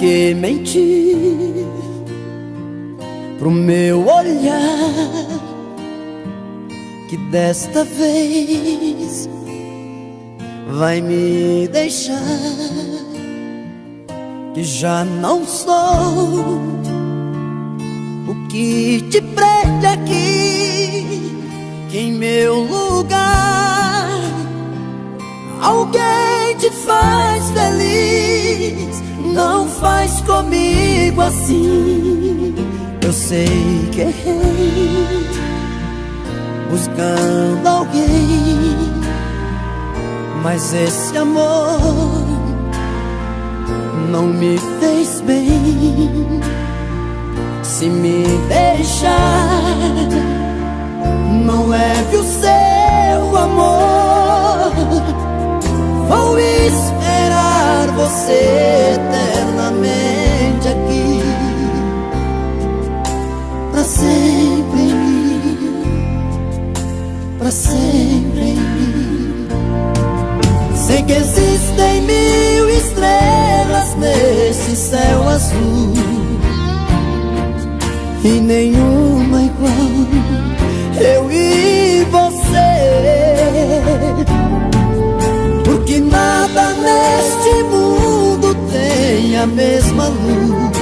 que mentir pro meu olhar, que desta vez vai me deixar, que já não sou o que te prende aqui, que em meu lugar alguém te faz feliz. Não faz comigo assim. Eu sei que errei buscando alguém, mas esse amor não me fez bem. Se me deixar, não leve o seu amor. Vou esperar você eternamente aqui, pra sempre em mim, pra sempre em mim. Sei que existem 1000 estrelas nesse céu azul, e nenhuma igual eu e você, porque nada neste mundo tem a mesma luz,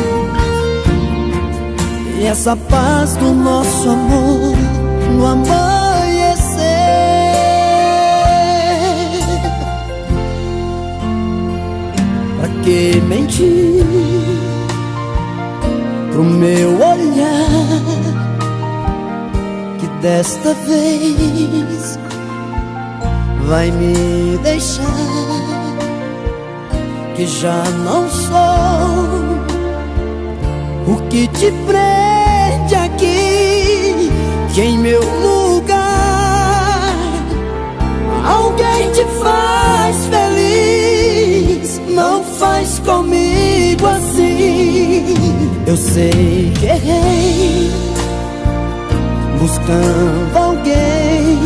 e essa paz do nosso amor no amanhecer. Pra que mentir pro meu olhar, que desta vez vai me deixar, que já não sou o que te prende aqui, que em meu lugar alguém te faz feliz. Não faz comigo assim. Eu sei que errei buscando alguém,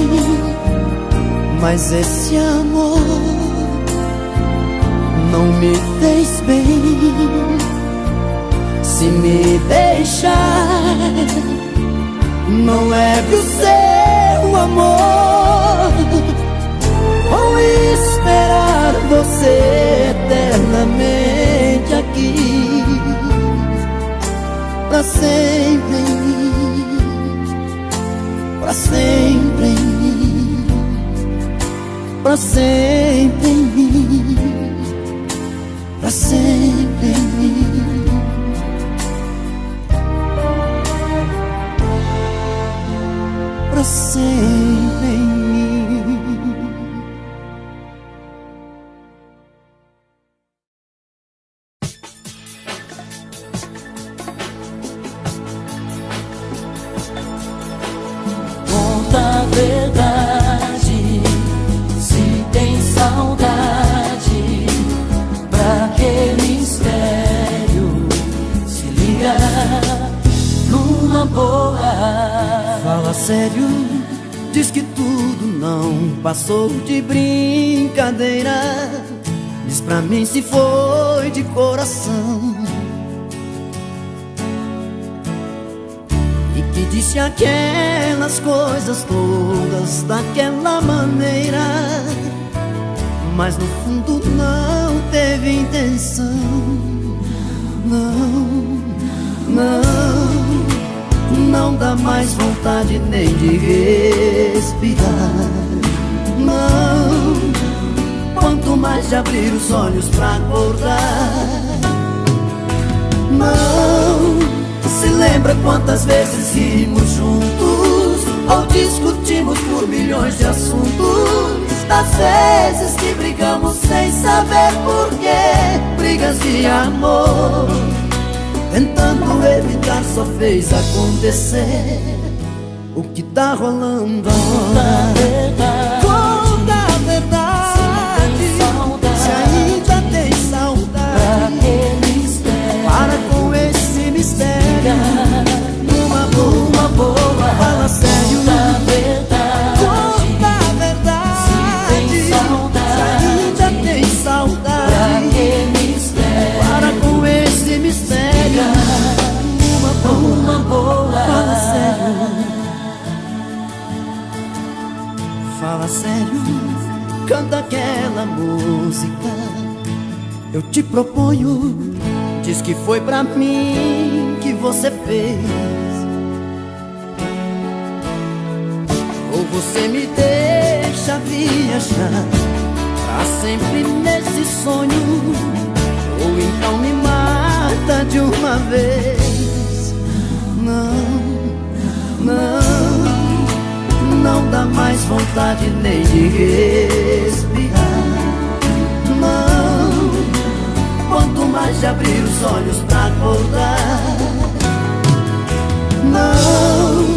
mas esse amor não me fez bem. Se me deixar, não leve o seu amor. Vou esperar você eternamente aqui, pra sempre em mim, pra sempre em mim, pra sempre em mim, pra sempre em mim. Pra sempre em mim. Conta a verdade, se tem saudade, pra que mistério? Se liga numa boa. Fala sério, diz que tudo não passou de brincadeira. Diz pra mim se foi de coração, e que disse aquelas coisas todas daquela maneira, mas no fundo não teve intenção. Não, não, não dá mais vontade nem de respirar. Não, quanto mais de abrir os olhos pra acordar. Não, se lembra quantas vezes rimos juntos ou discutimos por milhões de assuntos, das vezes que brigamos sem saber porquê, brigas de amor, tentando evitar só fez acontecer o que tá rolando agora. Conta a verdade, se ainda tem saudade, para com esse mistério. Numa boa, fala sério. Conta a verdade, se ainda tem saudade, para com esse Fala sério, canta aquela música. Eu te proponho, diz que foi pra mim que você fez. Ou você me deixa viajar pra sempre nesse sonho, ou então me mata de uma vez. Não dá mais vontade nem de respirar. Não, quanto mais de abrir os olhos pra acordar. Não,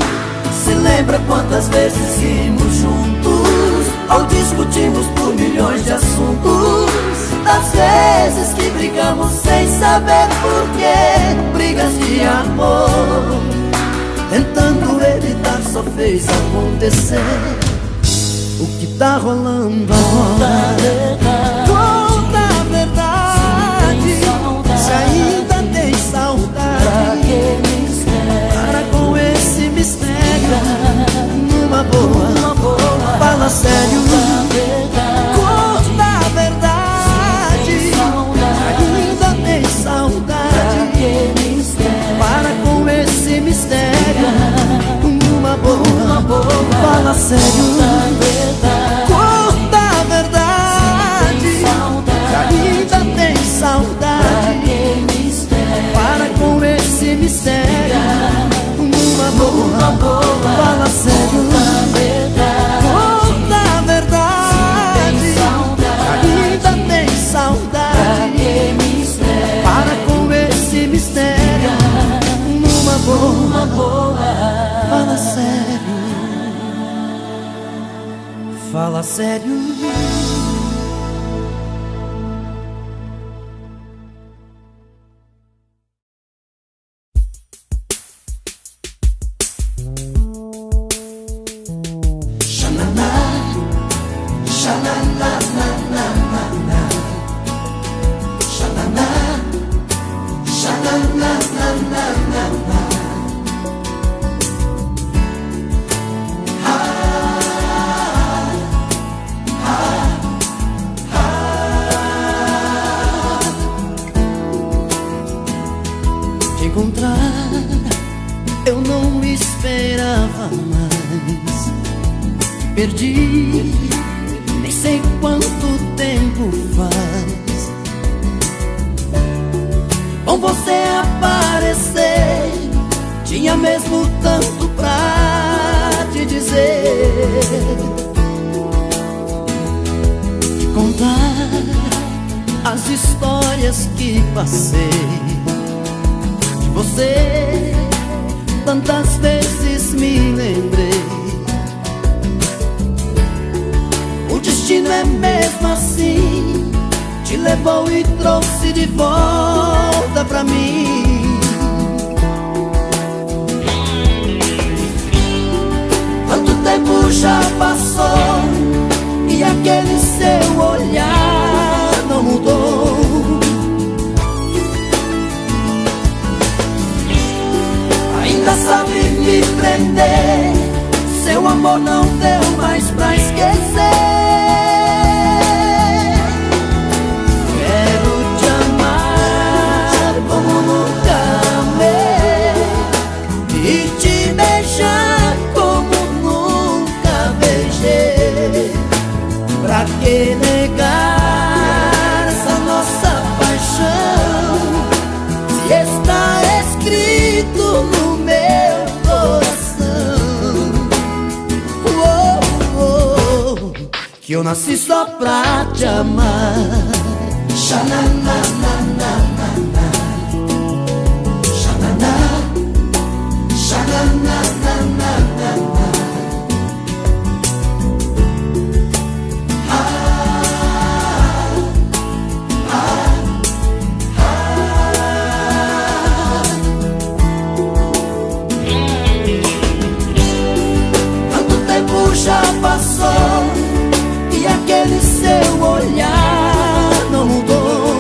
se lembra quantas vezes rimos juntos, ou discutimos por milhões de assuntos. Das vezes que brigamos sem saber porquê, brigas de amor, tentando evitar só fez acontecer. O que tá rolando agora? Conta a verdade. Se ainda tem saudade, para com esse mistério. Numa boa, fala sério. Conta a verdade. Se ainda tem saudade, para com esse mistério. Numa boa, fala sério. Conta a verdade. Se ainda tem saudade, para com esse mistério. Numa boa, fala sério. Conta a verdade. Se ainda tem saudade, para com esse mistério. Numa boa, fala sério. Fala sério. Encontrar, eu não esperava mais. Perdi, nem sei quanto tempo faz. Com você aparecer, tinha mesmo tanto pra te dizer. Te contar as histórias que passei. Você, tantas vezes me lembrei. O destino é mesmo assim, te levou e trouxe de volta pra mim. Quanto tempo já passou e aquele seu olhar não mudou. Ainda sabe me prender, seu amor não deu mais pra esquecer. Quero te amar como nunca amei, e te beijar como nunca beijei. Pra que negar essa nossa paixão, se está escrito no meu coração? Que eu nasci só pra te amar. Xananana, xananá, xananana. Quanto tempo já passou e aquele seu olhar não mudou.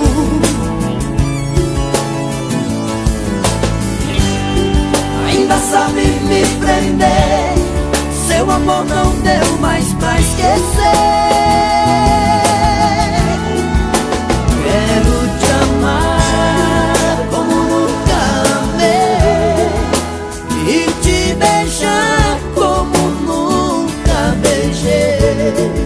Ainda sabe me prender, seu amor não deu mais pra esquecer. Quero te amar como nunca amei e te beijar como nunca beijei.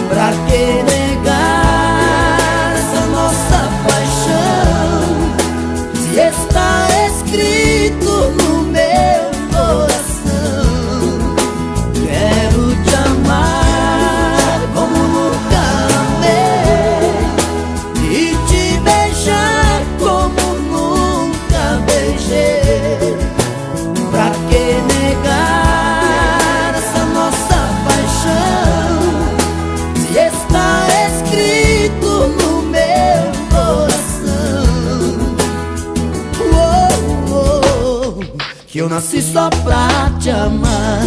Pra que negar essa nossa paixão, se está escrito no meu coração? Quero te amar como nunca amei e te beijar como nunca beijei. Pra que negar essa nossa paixão, se está escrito no meu coração? Que eu nasci só pra te amar.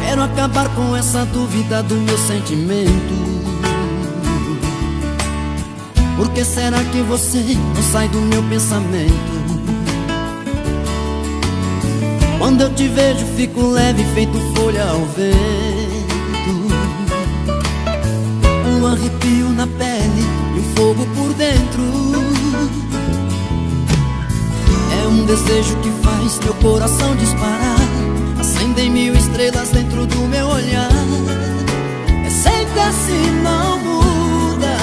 Quero acabar com essa dúvida do meu sentimento. Por que será que você não sai do meu pensamento? Quando eu te vejo fico leve, feito folha ao vento. Um arrepio na pele e um fogo por dentro. É um desejo que faz meu coração disparar. Acendem mil estrelas dentro do meu olhar. É sempre assim, não muda.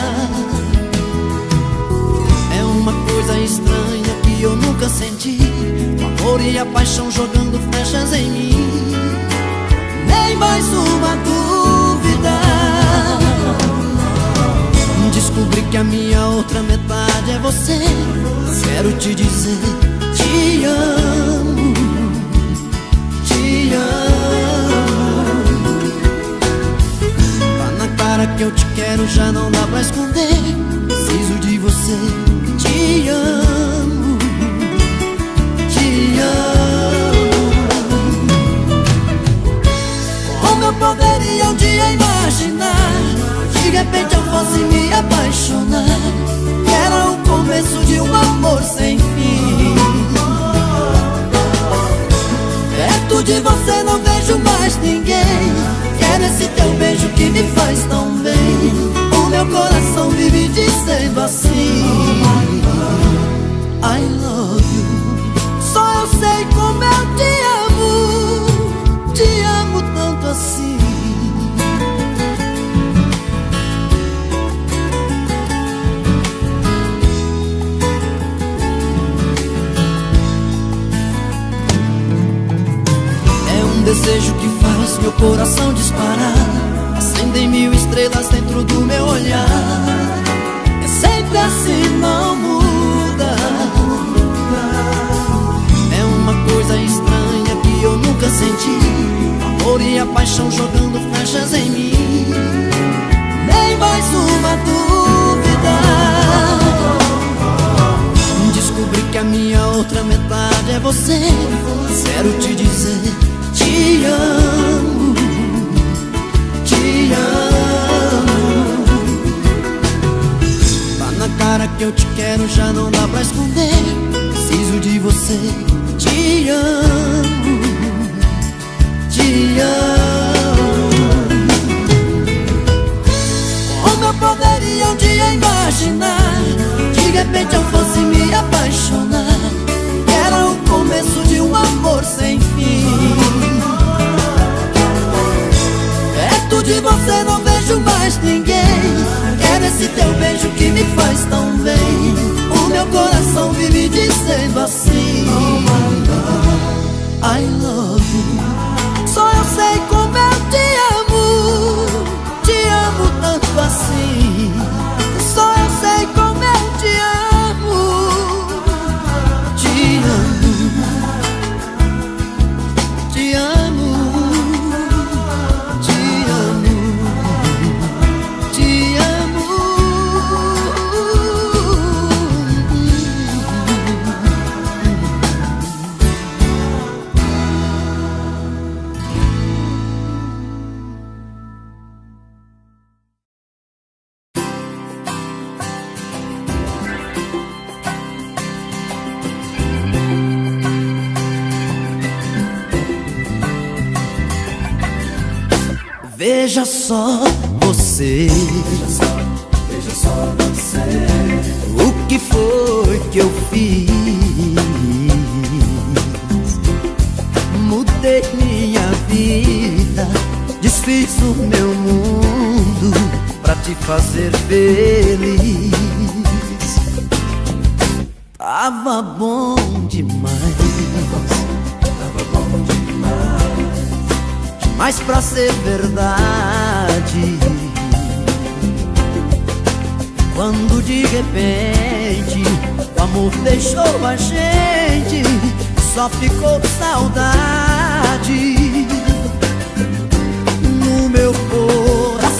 É uma coisa estranha que eu nunca senti. O amor e a paixão jogando flechas em mim. Nem mais uma dúvida. Descobri que a minha outra metade é você. Quero te dizer, te amo. Te amo. Tá na cara que eu te quero, já não dá pra esconder. Preciso de você. Te amo. Te amo. Como eu poderia um dia imaginar, de repente eu fosse me apaixonar? Era o começo de um amor sem fim. Perto de você não vejo mais ninguém. Quero esse teu beijo que me faz tão bem. O meu coração vive dizendo assim, I love you. Só eu sei como eu te amo tanto assim. Desejo que faz meu coração disparar. Acendem mil estrelas dentro do meu olhar. É sempre assim, não muda. É uma coisa estranha que eu nunca senti. O amor e a paixão jogando flechas em mim. Nem mais uma dúvida. Descobri que a minha outra metade é você. Quero te dizer, te amo, te amo. Tá na cara que eu te quero, já não dá pra esconder. Preciso de você. Te amo, te amo. Como eu poderia um dia imaginar, de repente eu fosse me apaixonar? amor sem fim. Perto de você não vejo mais ninguém. Quero esse teu beijo que me faz tão bem. O meu coração vive dizendo assim: I love you. Só eu sei como eu te amo tanto assim. Só eu sei como eu te amo, te amo, te amo, te amo, te amo. Veja só você, o que foi que eu fiz? Mudei minha vida, desfiz o meu mundo pra te fazer feliz. Tava bom demais, mas pra ser verdade, quando de repente o amor deixou a gente, só ficou saudade no meu coração.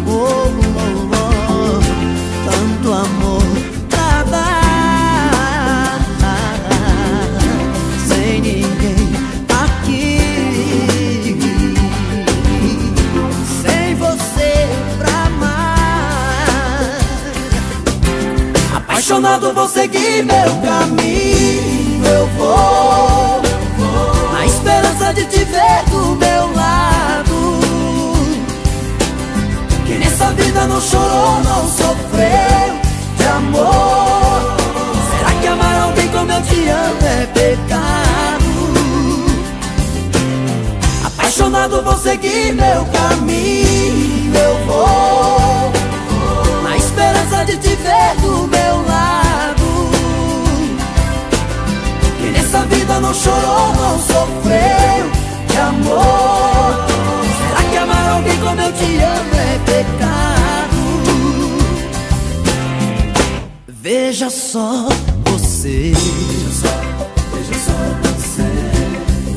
Oh, oh, oh, tanto amor pra dar, sem ninguém aqui, sem você pra amar. Apaixonado vou seguir meu caminho, eu vou na esperança de te ver do meu lado. Que nessa vida não chorou, não sofreu de amor. Será que amar alguém como eu te amo é pecado? Apaixonado vou seguir meu caminho, eu vou na esperança de te ver do meu lado. Que nessa vida não chorou, não sofreu de amor. Será que amar alguém como eu te amo é pecado? Veja só você,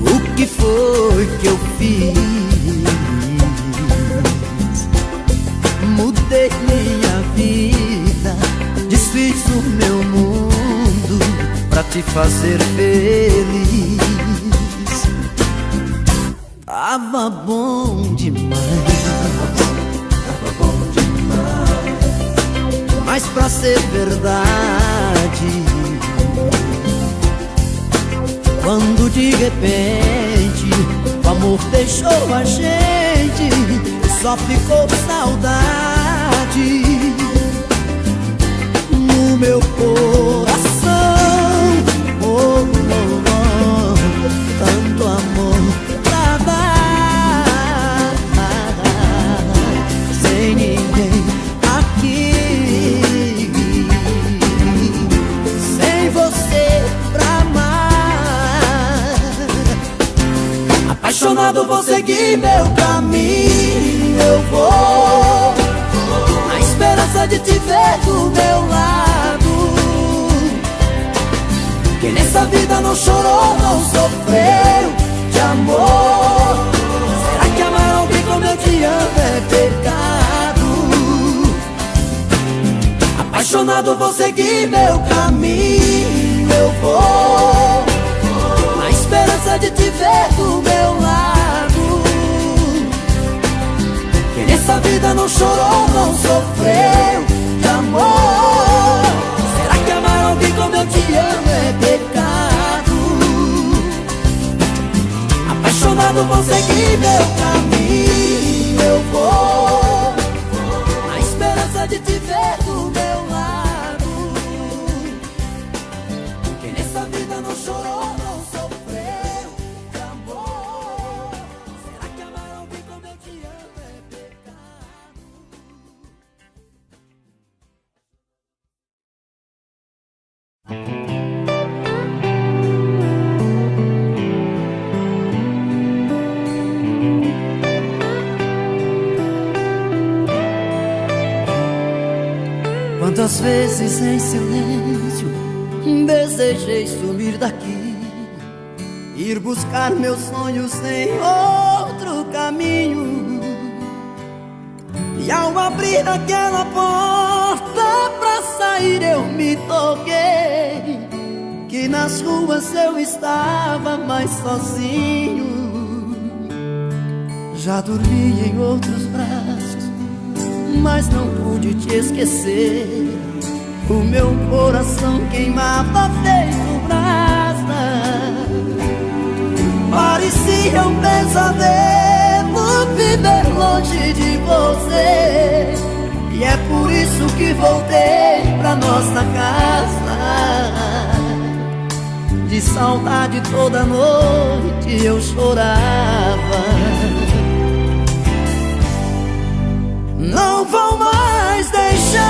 o que foi que eu fiz? Mudei minha vida, desfiz o meu mundo pra te fazer feliz. Tava bom demais, mas pra ser verdade, quando de repente o amor deixou a gente, só ficou saudade no meu coração. Oh, oh, oh, tanto amor pra dar, sem ninguém aqui, sem você pra amar. Apaixonado vou seguir meu caminho, eu vou na esperança de te ver do meu lado. Que nessa vida não chorou, não sofreu de amor. Será que amar alguém como eu te amo é pecado? Apaixonado vou seguir meu caminho, eu vou na esperança de te ver do meu lado. Que nessa vida não chorou, não sofreu de amor. Será que amar alguém como eu te amo é pecado? Apaixonado vou seguir meu caminho, eu vou na esperança de te ver do meu lado. Que nessa vida não chorou, não Quantas vezes em silêncio desejei sumir daqui, ir buscar meus sonhos em outro caminho. E ao abrir aquela porta pra sair eu me toquei que nas ruas eu estava mais sozinho. Já dormi em outros braços, mas não pude te esquecer. O meu coração queimava feito brasa. Parecia um pesadelo viver longe de você. E é por isso que voltei pra nossa casa. De saudade toda noite eu chorava. Não vou mais deixar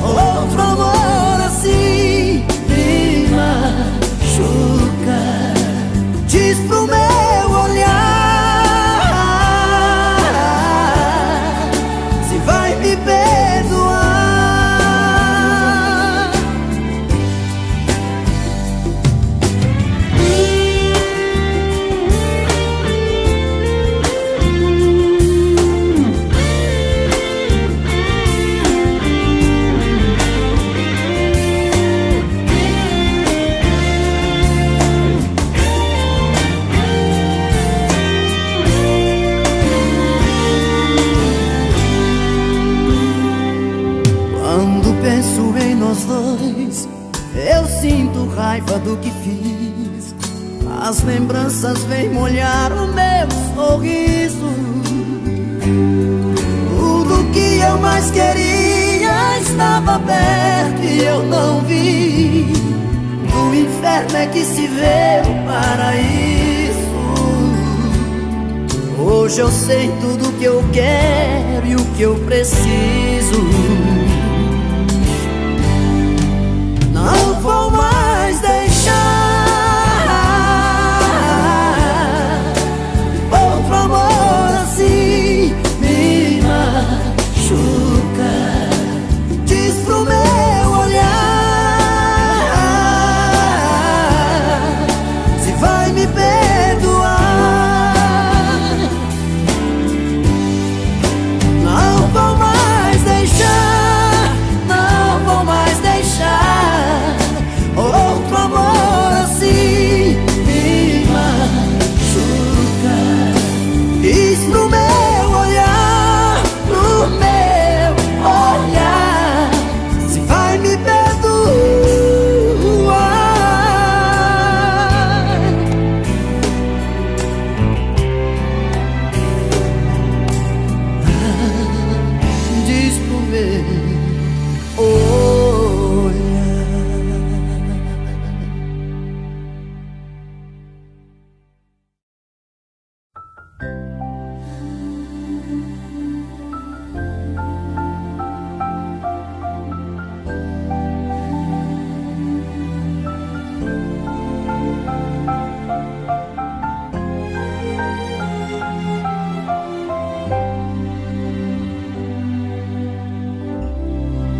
outro amor assim me machuca. Diz pro meu olhar se vai me perdoar. Eu sinto raiva do que fiz. As lembranças vêm molhar o meu sorriso. Tudo que eu mais queria estava perto e eu não vi. Do inferno é que se vê o paraíso. Hoje eu sei tudo que eu quero e o que eu preciso. Não vou mais deixar outro amor assim me machuca. Diz pro meu olhar se vai me perdoar. Não vou mais deixar, não vou mais deixar outro amor assim me machuca. Diz no meu olhar, no meu olhar se vai me perdoar. Diz pro meu olhar.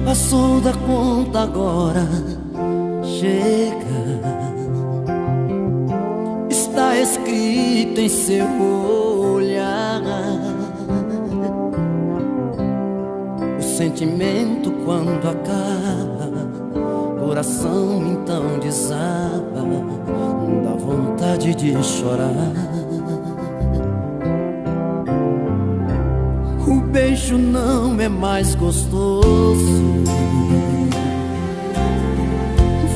Passou da conta agora, chega. Está escrito em seu olhar. O sentimento quando acaba, coração então desaba, dá vontade de chorar. O beijo não é mais gostoso,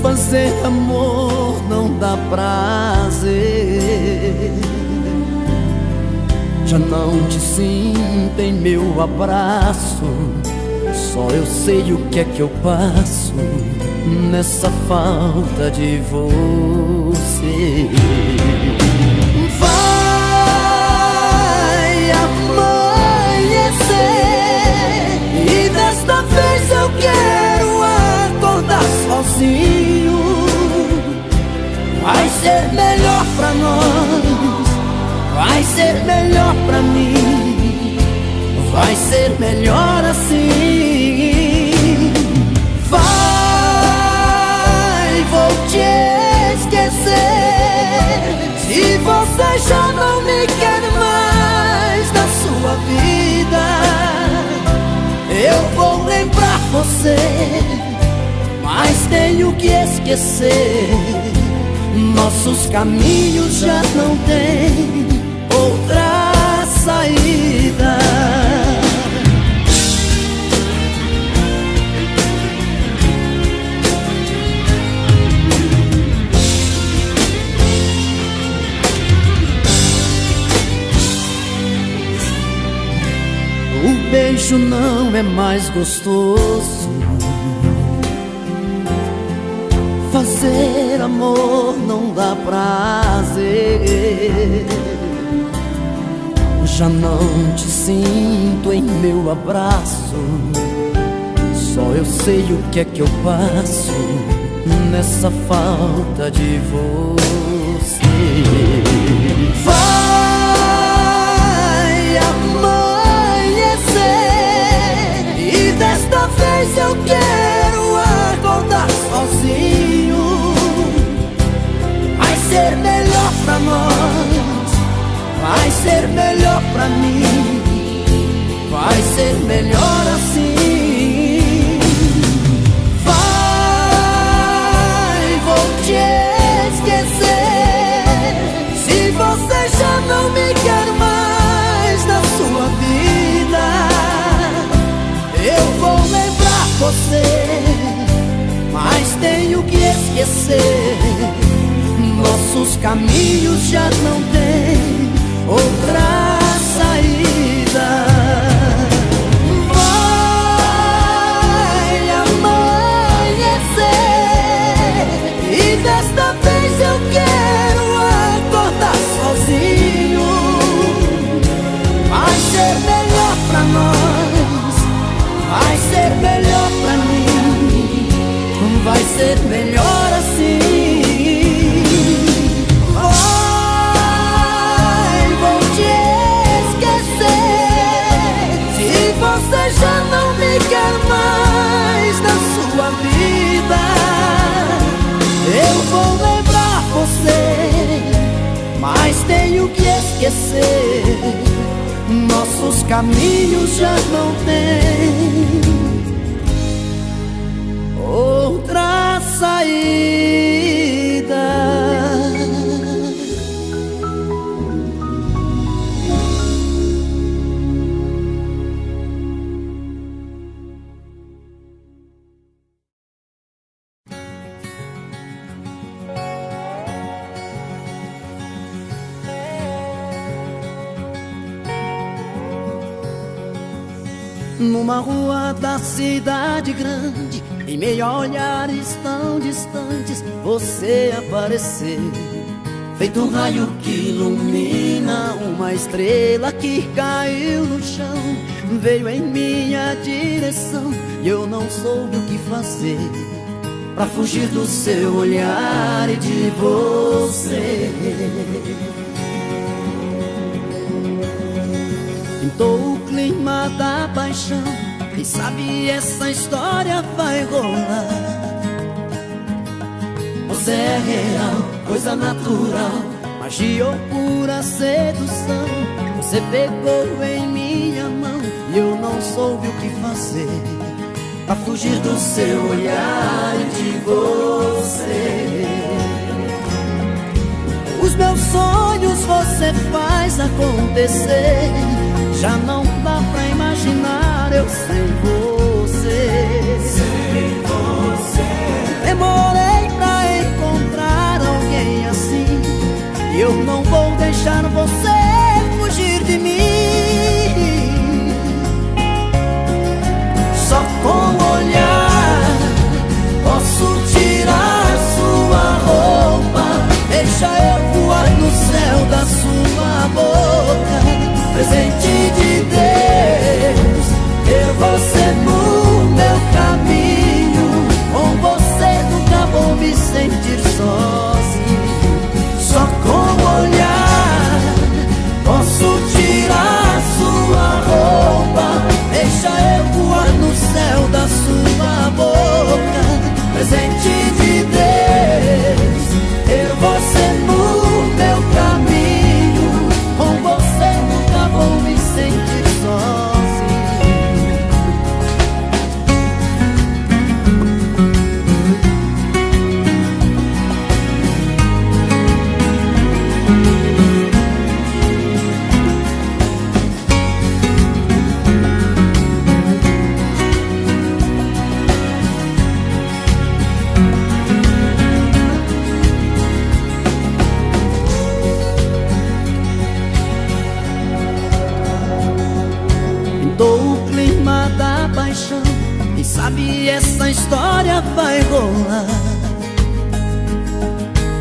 fazer amor não dá prazer. Já não te sinto em meu abraço, só eu sei o que é que eu passo nessa falta de você. Vai amanhecer e desta vez eu quero acordar sozinho. Vai ser melhor pra nós, vai ser melhor pra mim. vai ser melhor assim. Vai, vou te esquecer. Se você já não me quer mais na sua vida, eu vou lembrar você, mas tenho que esquecer. Nossos caminhos já não têm outra saída. O beijo não é mais gostoso, fazer amor não dá prazer. Já não te sinto em meu abraço, só eu sei o que é que eu passo nessa falta de você. Vai amanhecer e desta vez eu quero acordar sozinho. Vai ser melhor pra nós, vai ser melhor pra mim, vai ser melhor assim. Vai, vou te esquecer. Se você já não me quer mais na sua vida, eu vou lembrar você, mas tenho que esquecer. Nossos caminhos já não têm outra saída. Vai amanhecer e desta vez eu quero acordar sozinho. Vai ser melhor pra nós, vai ser melhor pra mim, vai ser melhor assim. Você já não me quer mais na sua vida, eu vou lembrar você, mas tenho que esquecer. Nossos caminhos já não têm outra saída. Numa rua da cidade grande, em meio a olhares tão distantes, você apareceu, feito um raio que ilumina uma estrela que caiu no chão. Veio em minha direção e eu não soube o que fazer pra fugir do seu olhar e de você. Pintou o clima da paixão, quem sabe essa história vai rolar. Você é real, coisa natural, magia ou pura sedução. Você pegou em minha mão e eu não soube o que fazer pra fugir do seu olhar e de você. Os meus sonhos você faz acontecer, já não dá pra imaginar eu sem você. Sem você. Demorei pra encontrar alguém assim, e eu não vou deixar você fugir de mim. Só com o olhar posso tirar sua roupa, deixa eu voar no céu da sua boca. Presente de Deus, ter você no meu caminho. Com você nunca vou me sentir sozinho. Só com o olhar sabe, essa história vai rolar.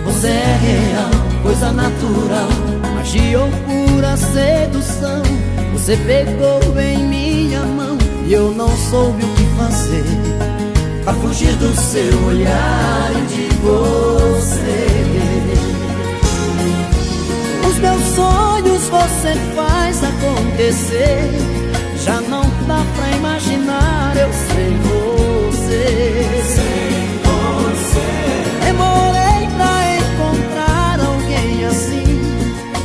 Você é real, coisa natural, magia ou pura sedução. Você pegou em minha mão e eu não soube o que fazer pra fugir do seu olhar e de você. Os meus sonhos você faz acontecer. Já não dá pra imaginar eu sem você. Sem você. Demorei pra encontrar alguém assim,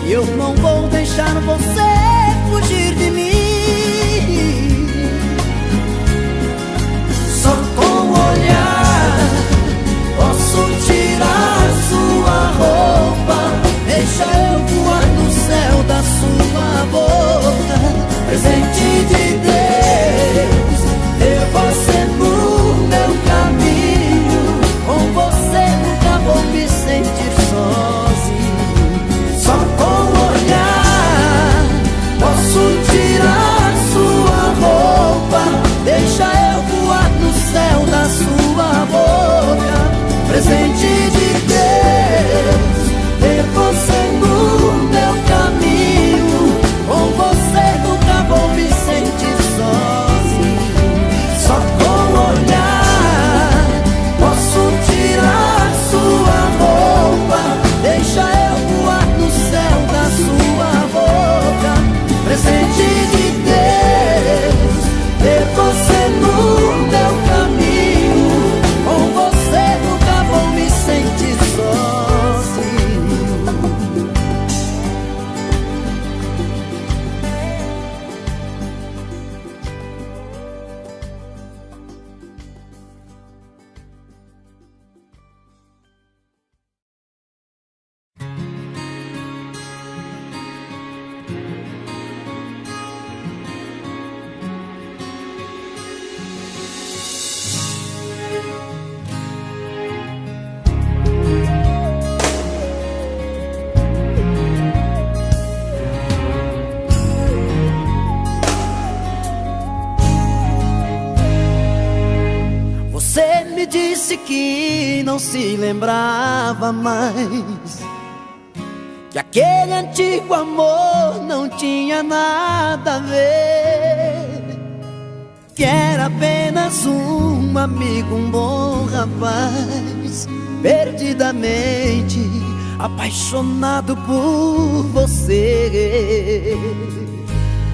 e eu não vou deixar você fugir de mim. Só com o olhar posso tirar sua roupa, deixa eu voar no céu da sua boca. Presente de Deus, ter você no meu caminho. Com você nunca vou me sentir sozinho. Só com o olhar posso tirar sua roupa, deixa eu voar no céu da sua boca. Presente de Deus, ter você no meu caminho. Com você nunca vou me sentir sozinho. Só com o olhar posso tirar sua roupa, deixa eu voar no céu da sua boca. Presente de Deus, ter você no meu caminho. Com você nunca vou me sentir sozinho. Você me disse que não se lembrava mais, que aquele antigo amor não tinha nada a ver, que era apenas um amigo, um bom rapaz, perdidamente apaixonado por você.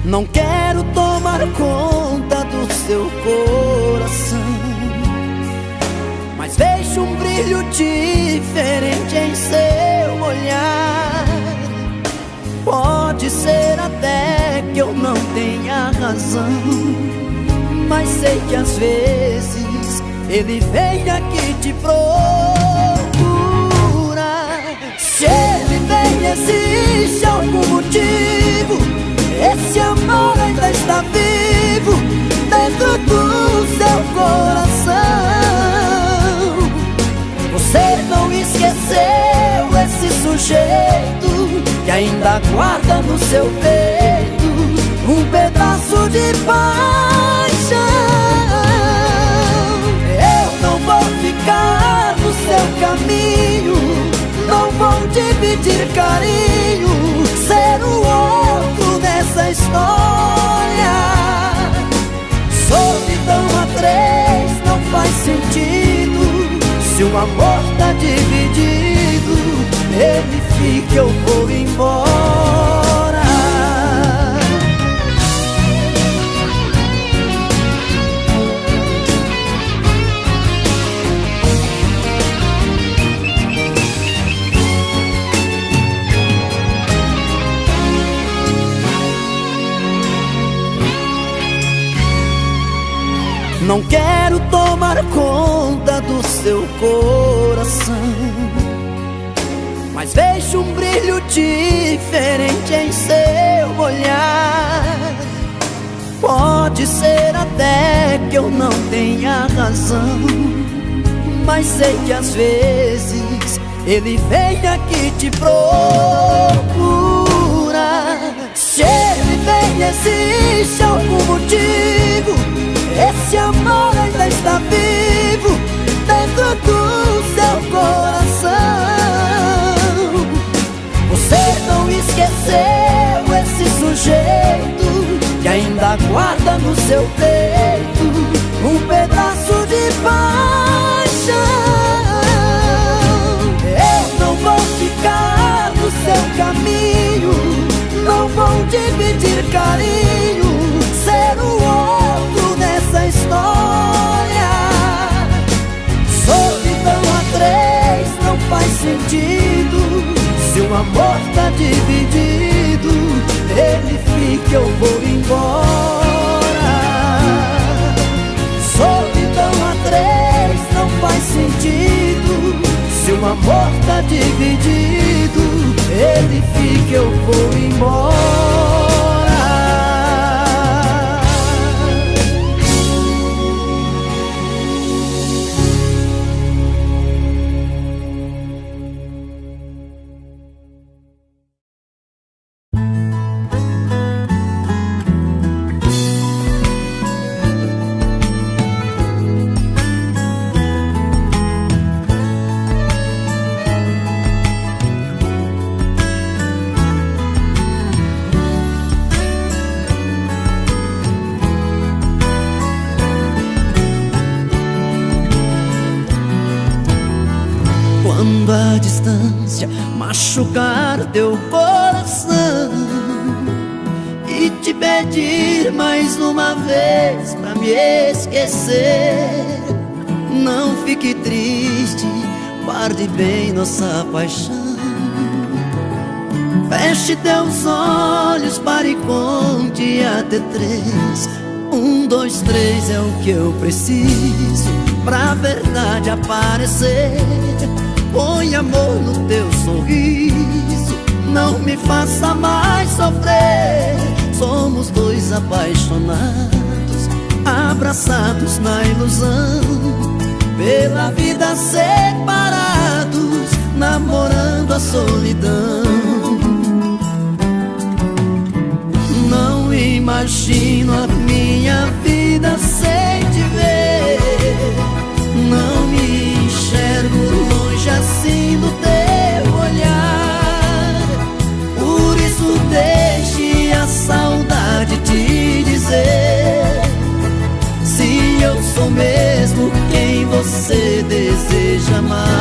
Não quero tomar conta do seu coração, mas vejo um brilho diferente em seu olhar. Pode ser até que eu não tenha razão, mas sei que às vezes ele vem aqui te procurar. Se ele vem, existe algum motivo. Esse amor ainda está vivo dentro do seu coração. Você não esqueceu esse sujeito que ainda guarda no seu peito um pedaço de paixão. Eu não vou ficar no seu caminho, não vou dividir carinho, ser o outro nessa história. Solidão a três não faz sentido. Se o amor tá dividido, ele fica, eu vou embora. Não quero tomar conta do seu coração, mas vejo um brilho diferente em seu olhar. Pode ser até que eu não tenha razão, mas sei que às vezes ele vem aqui te procurar. Se ele vem, existe algum motivo. Esse amor ainda está ainda guarda no seu peito um pedaço de paixão. Eu não vou ficar no seu caminho, não vou dividir carinho, ser o outro nessa história. Solidão a três não faz sentido. Se o amor tá dividido, ele fica, eu vou embora. Solidão a três não faz sentido. Se o amor tá dividido, ele fica, eu vou embora. Quando a distância machucar teu coração e te pedir mais uma vez pra me esquecer, não fique triste, guarde bem nossa paixão. Feche teus olhos, pare e conte até três. 1, 2, 3 é o que eu preciso pra verdade aparecer. Põe amor no teu sorriso, não me faça mais sofrer. Somos dois apaixonados, abraçados na ilusão, pela vida separados, namorando a solidão. Não imagino a minha vida sem te ver. Não me enxergo longe assim do teu olhar. Por isso deixe a saudade te dizer se eu sou mesmo quem você deseja amar.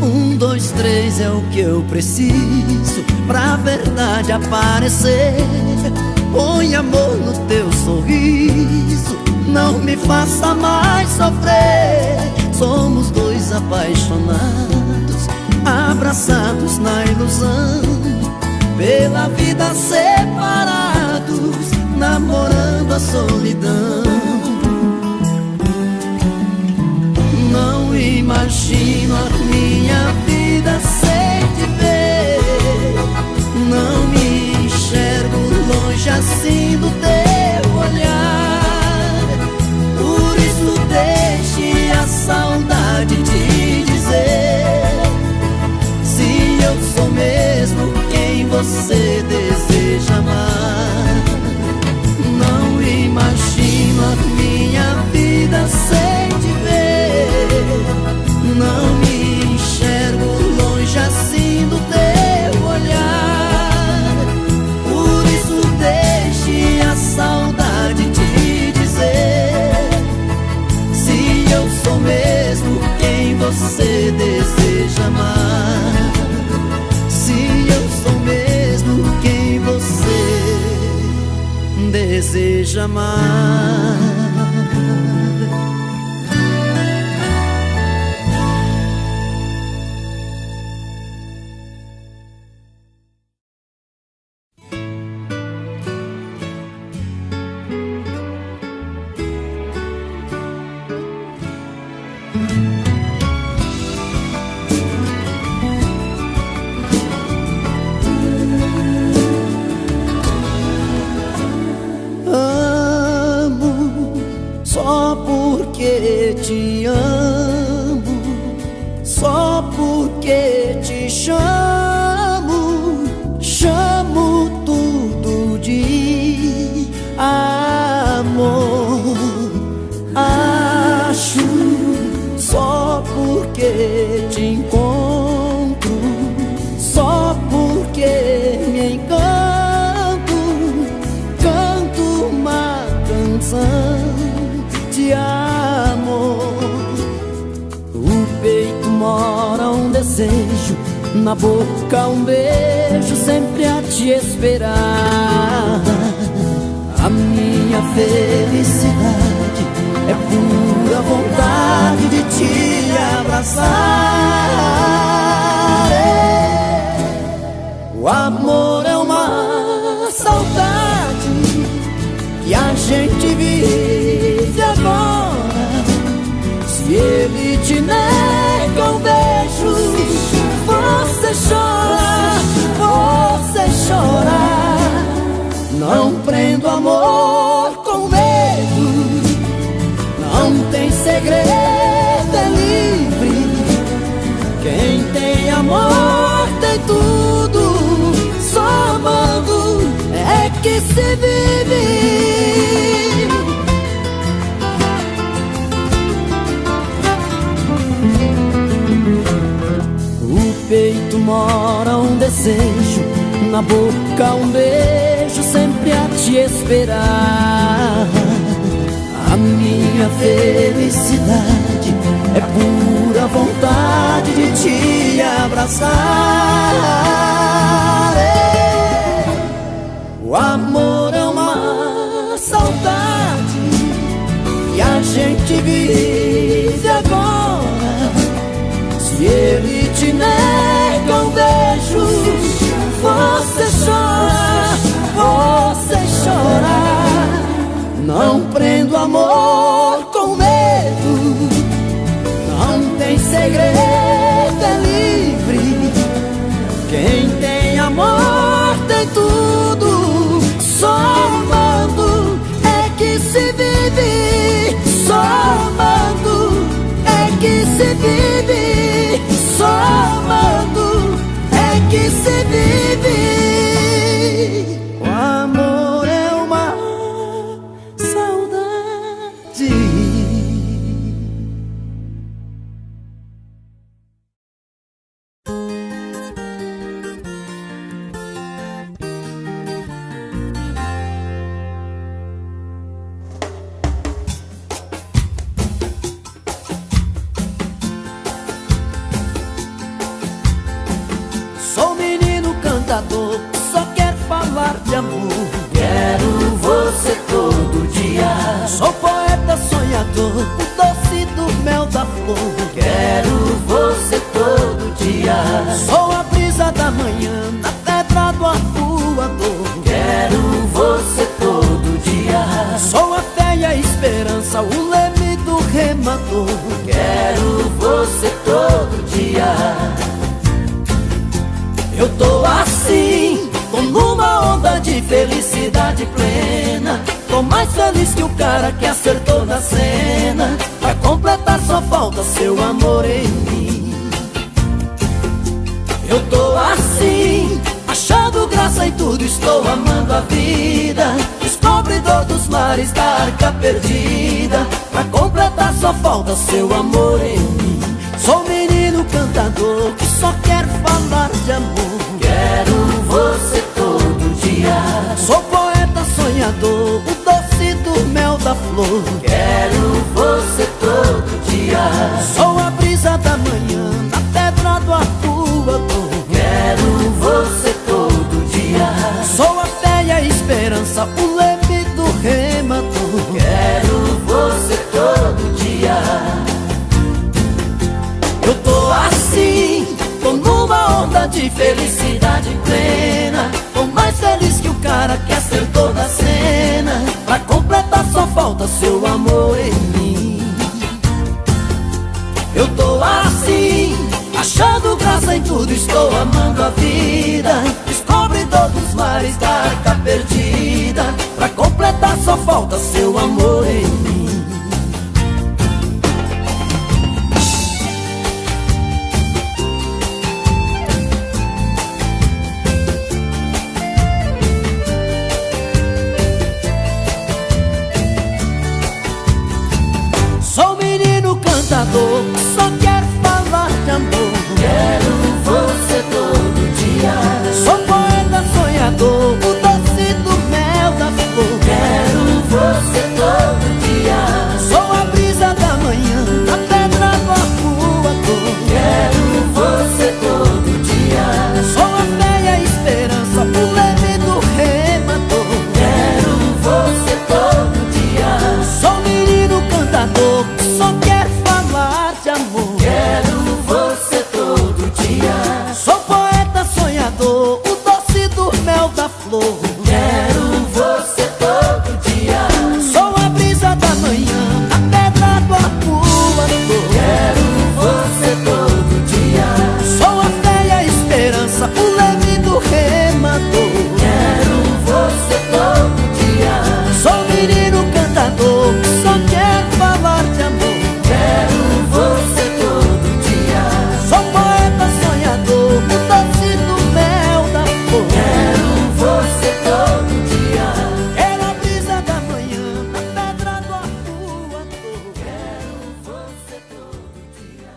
1, 2, 3 é o que eu preciso pra verdade aparecer. Põe amor no teu sorriso, não me faça mais sofrer. Somos dois apaixonados, abraçados na ilusão, pela vida separados, namorando a solidão. Não imagino a minha vida sem te ver. Não me enxergo longe assim do teu olhar. Por isso deixe a saudade te dizer se eu sou mesmo quem você deseja amar. Não imagino a minha vida sem te ver. Não me enxergo longe assim do teu olhar. Por isso deixe a saudade te dizer se eu sou mesmo quem você deseja amar. Se eu sou mesmo quem você deseja amar. Amo te amo, só porque te chamo, chamo tudo de amor. Acho só porque te encontro, só porque me encanto, canto uma canção de amor. No peito mora um desejo, na boca um beijo, sempre a te esperar. A minha felicidade é pura vontade de te abraçar. O amor é uma saudade que a gente vive agora. Se ele te nega um beijo, você chora, você chora. Não prendo amor com medo, não tem segredo, é livre. Quem tem amor tem tudo, só amando é que se vive. No peito mora um desejo, na boca um beijo, sempre a te esperar. A minha felicidade é pura vontade de te abraçar. O amor é uma saudade que a gente vive agora. Se ele te nega um beijo, você chora, você chora. Não prendo amor com medo, não tem segredo, é livre. Quem tem amor tem tudo, só amando é que se vive. Só amando é que se vive. Só amando é que se vive. O amor é uma saudade. Sou menino cantador, só quero falar de amor. Quero você todo dia. Sou poeta sonhador, o doce do mel da flor. Quero você todo dia. Sou a brisa da manhã, na pedra do arpoador. Quero você todo dia. Sou a fé e a esperança, o leme do remador. Quero você todo dia. Eu tô assim, tô numa onda de felicidade plena. Tô mais feliz que o cara que acertou na cena. Pra completar só falta seu amor em mim. Eu tô assim, achando graça em tudo, estou amando a vida. Descobridor dos mares da arca perdida. Pra completar só falta seu amor em mim. Sou menino cantador que só quer falar de amor. Quero você todo dia. Sou poeta sonhador, o doce do mel da flor. Quero você todo dia. Sou a brisa da manhã, na pedra do arpoador. Quero você todo dia. Sou a fé e a esperança, o leme do remador. Quero você todo dia. Eu tô assim, tô numa onda de felicidade plena. Tô mais feliz que o cara que acertou na cena. Pra completar só falta seu amor em mim. Eu tô assim, achando graça em tudo, estou amando a vida. Descobridor dos mares da arca perdida. Pra completar só falta seu amor em mim. cantador que só quer falar de amor. Quero você todo dia. Sou poeta sonhador, o doce do mel da flor. Quero você todo dia. Sou a brisa da manhã, a pedra do arpoador. Quero você todo dia. Sou a fé e a esperança, o leme do remador. Quero você todo dia. Sou menino cantador que só quer falar de amor. Quero você todo dia. Sou poeta sonhador, o doce do mel da flor. Quero você todo dia. Sou a brisa da manhã, a pedra do arpoador. Quero você todo dia. Sou a fé e a esperança, o leme do remador. Quero você todo dia. Sou menino cantador que só quer falar de amor. Quero você todo dia. Sou poeta sonhador, o doce do mel da flor. Quero você todo dia. Quero a brisa da manhã, a pedra do arpoador. Quero você todo dia.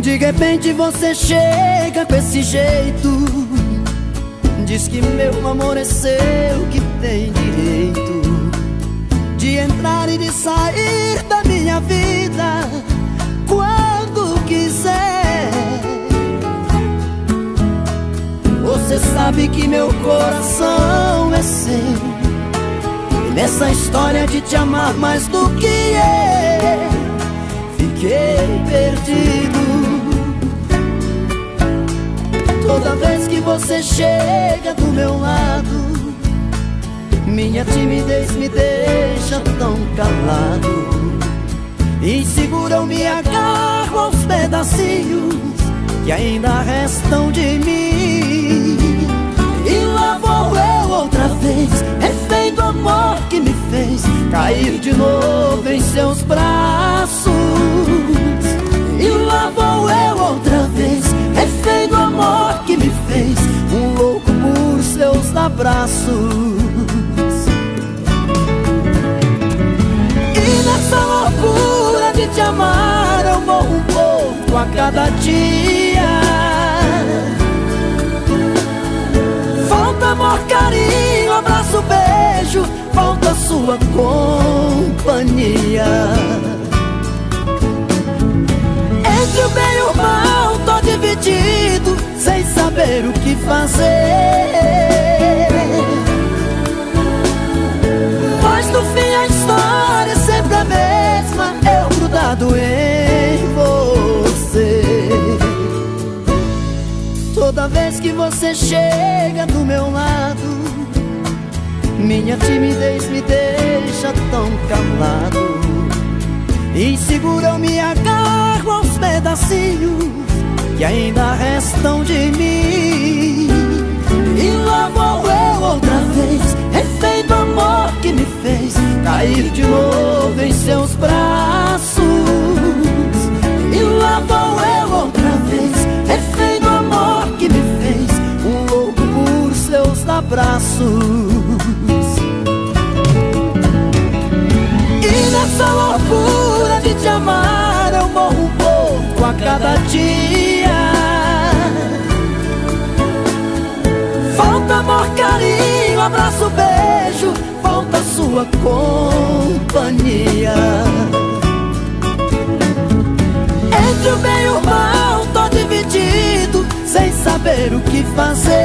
De repente você chega com esse jeito, diz que meu amor é seu, que tem direito de entrar e de sair da minha vida quando quiser. Você sabe que meu coração é seu, e nessa história de te amar mais do que fiquei perdido. Toda vez que você chega do meu lado, minha timidez me deixa tão calado. Inseguro eu me agarro aos pedacinhos que ainda restam de mim. E lá vou eu outra vez, refém do amor que me fez cair de novo em seus braços. E lá vou eu outra vez, refém do amor que me fez um louco por seus abraços. E nessa loucura de te amar eu morro um pouco a cada dia. Falta amor, carinho, abraço, beijo, falta sua companhia. Entre o bem e o mal tô dividido, sem saber o que fazer. Mas no fim a história é sempre a mesma, eu grudado em você. Toda vez que você chega do meu lado, minha timidez me deixa tão calado. Inseguro eu me agarro aos pedacinhos que ainda restam de mim. E lá vou eu outra vez, refém do amor que me fez cair de novo em seus braços. E lá vou eu outra vez, refém do amor que me fez um louco por seus abraços. E nessa loucura de te amar eu morro um pouco a cada dia. Falta amor, carinho, abraço, beijo, falta sua companhia. Entre o bem e o mal tô dividido, sem saber o que fazer.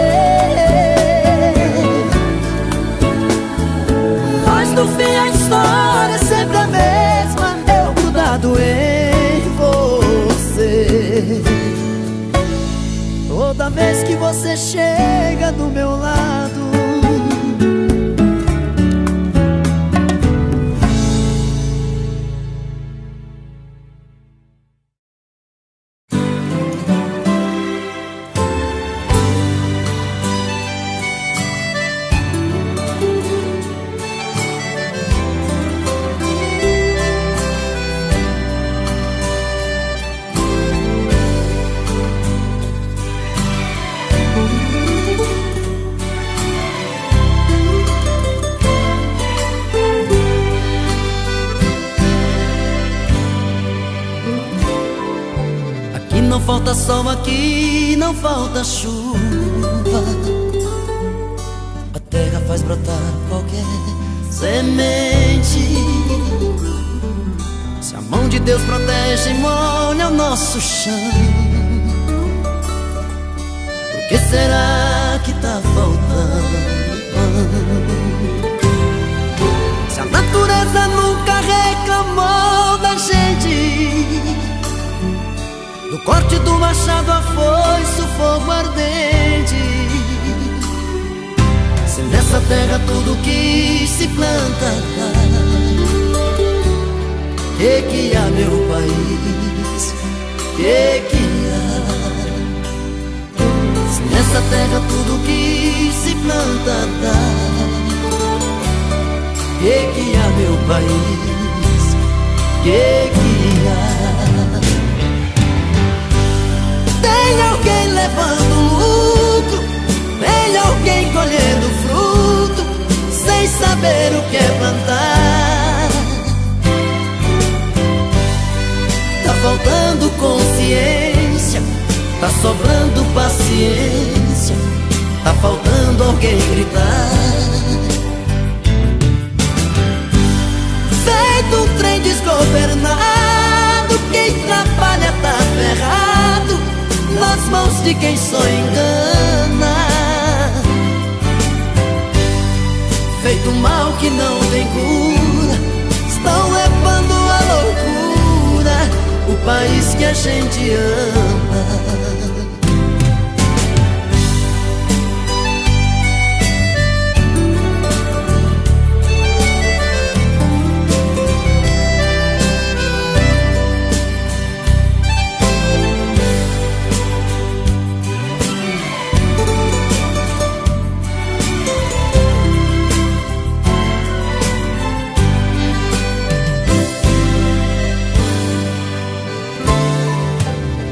Mas no fim a história é sempre a mesma, eu grudado em você. Toda vez que você chega do meu lado, falta sol aqui, não falta chuva. A terra faz brotar qualquer semente. Se a mão de Deus protege e molha o nosso chão, por que será que tá faltando? Se a natureza nunca reclamou da gente, do corte do machado, a foice, o fogo ardente. Se nessa terra tudo que se planta dá, que há, meu país, que há? Se nessa terra tudo que se planta dá, que há, meu país, que há? Tem alguém levando lucro, tem alguém colhendo fruto, sem saber o que é plantar. Tá faltando consciência, tá sobrando paciência, tá faltando alguém gritar. Feito um trem desgovernado, quem trabalha tá ferrado nas mãos de quem só engana. Feito mal que não tem cura, estão levando a loucura o país que a gente ama.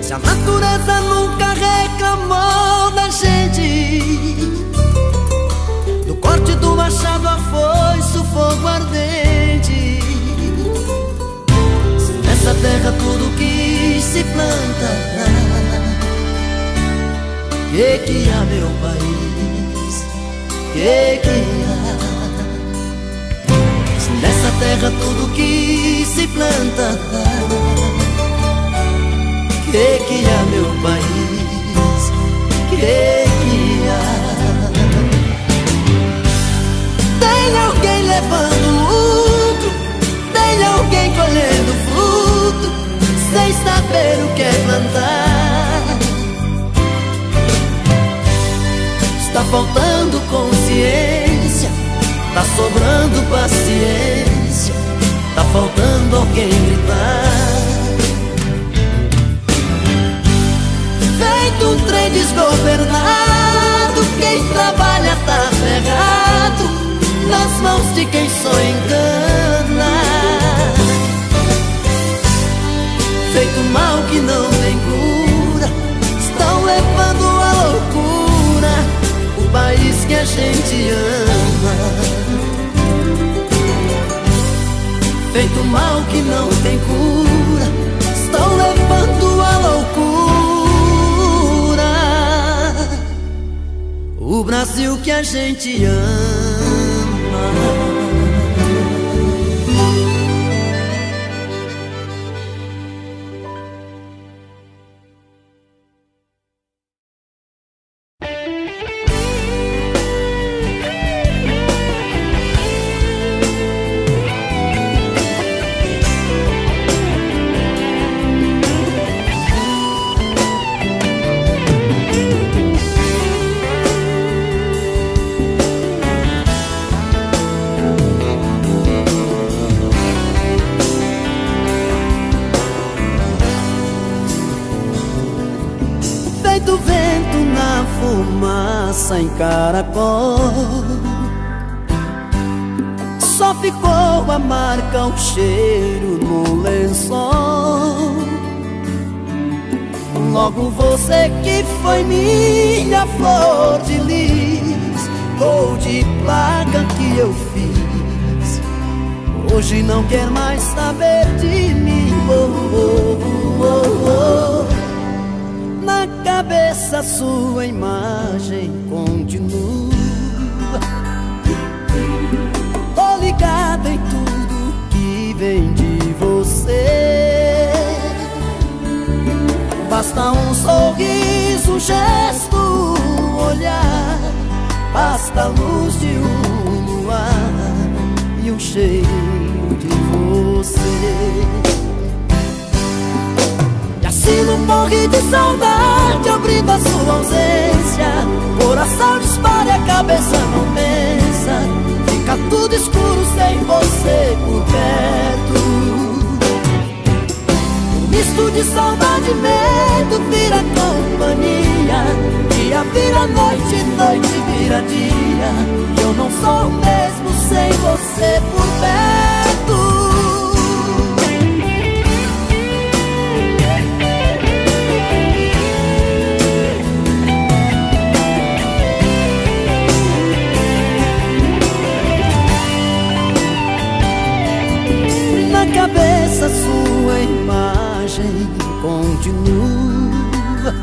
A natureza nunca reclamou da gente, do corte do machado, a foice, o fogo ardente. Se nessa terra tudo que se planta dá, que há, meu país, que há? Se nessa terra tudo que se planta dá, que há, meu país, que há? Tem alguém levando lucro, tem alguém colhendo fruto, sem saber o que é plantar. Está faltando consciência, tá sobrando paciência, tá faltando alguém gritar. Feito um trem desgovernado, quem trabalha tá ferrado nas mãos de quem só engana. Feito mal que não tem cura, estão levando a loucura o país que a gente ama. Feito mal que não tem cura, estão levando a loucura o Brasil que a gente ama. Do vento na fumaça em caracol, só ficou a marca, o cheiro no lençol. Logo você que foi minha flor de lis, ou de placa que eu fiz, hoje não quer mais saber de mim. Oh, oh, oh, oh. cabeça sua imagem continua. Tô ligado em tudo que vem de você. Basta um sorriso, um gesto, um olhar. Basta a luz de um luar e um cheiro de você. E assim não morre de saudade, abrindo a sua ausência. Coração dispara e a cabeça não pensa. Fica tudo escuro sem você por perto. Um misto de saudade e medo vira companhia. Dia vira noite, noite vira dia. E eu não sou o mesmo sem você por perto. Na cabeça sua imagem continua.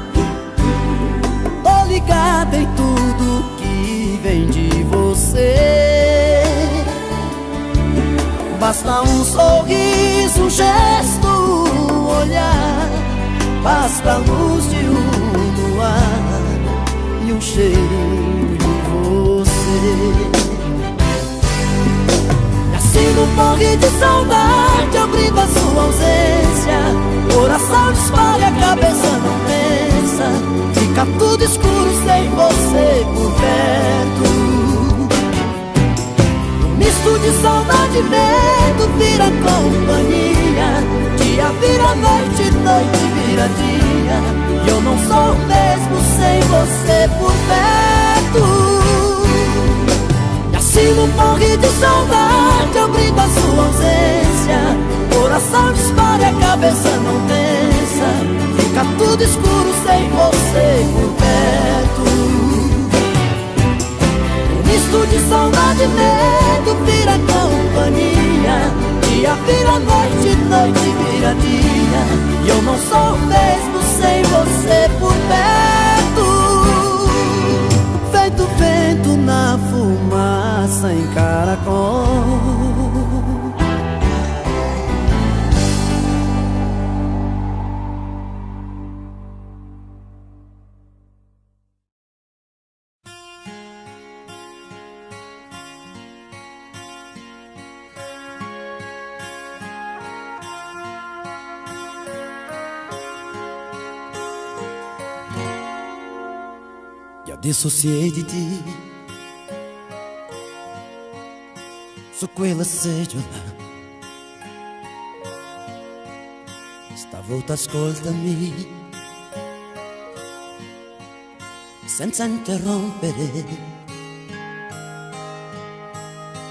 Tô ligado em tudo que vem de você. Basta um sorriso, um gesto, um olhar. Basta a luz de um luar e um cheiro de você. Se não morre de saudade, abrindo a sua ausência. Coração dispara e a cabeça não pensa. Fica tudo escuro sem você por perto. Um misto de saudade e medo vira companhia. Dia vira noite, noite vira dia. E eu não sou o mesmo sem você por perto. Se não morre de saudade, abrindo a sua ausência. Coração dispara e a cabeça não pensa. Fica tudo escuro sem você por perto. Um misto de saudade e medo vira companhia. Dia vira noite, noite vira dia. E eu não sou o mesmo sem você por perto. Feito vento na fumaça em caracol. Io dissociei di te su quella seggiola. Stavolta ascoltami senza interrompere.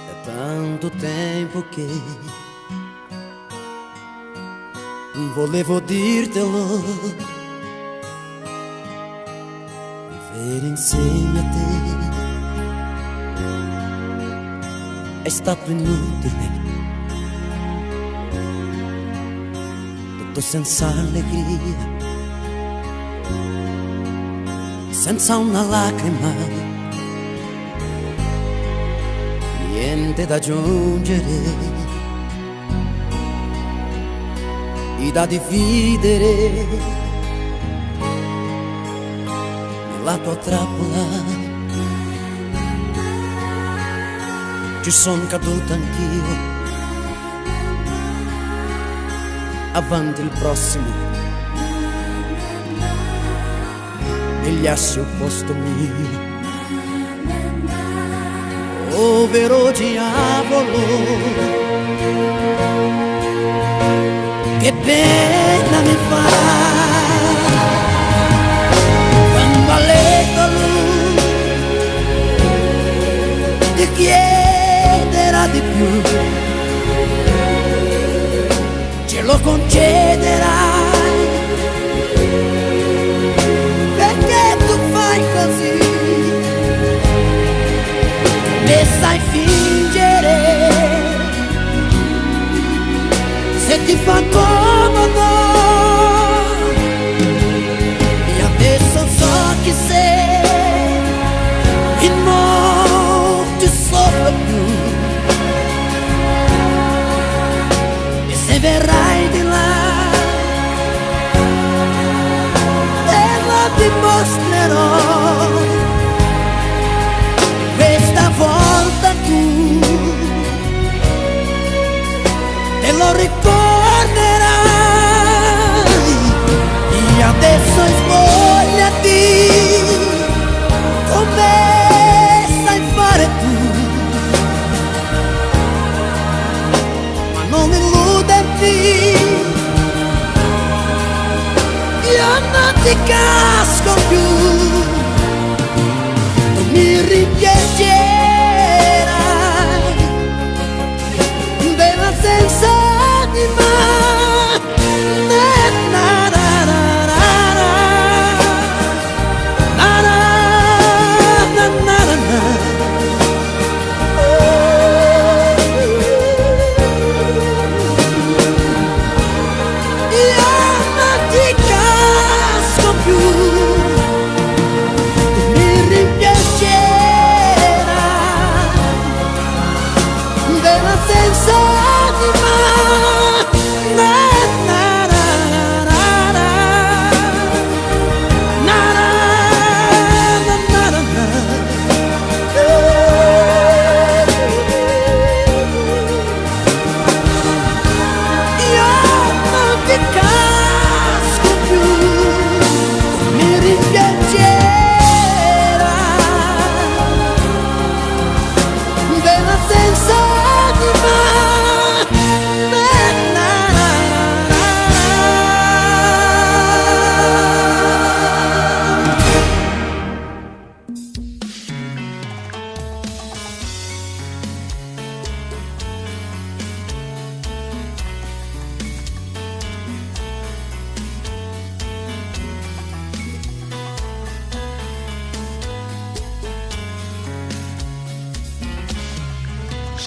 È tanto tempo che volevo dirtelo. Vivere insieme a te è stato inutile, tutto senza allegria, senza una lacrima, niente da aggiungere e da dividere. La tua trappola ci son caduto anch'io. Avanti il prossimo e gli assi al posto mio. Oh vero diavolo, che pena mi fa a letto lui ti chiederà di più, ce lo concederai, perché tu fai così, ne sai fingere, se ti fa comodo, e adesso casco più tu mi ripieggerai della senza di mai.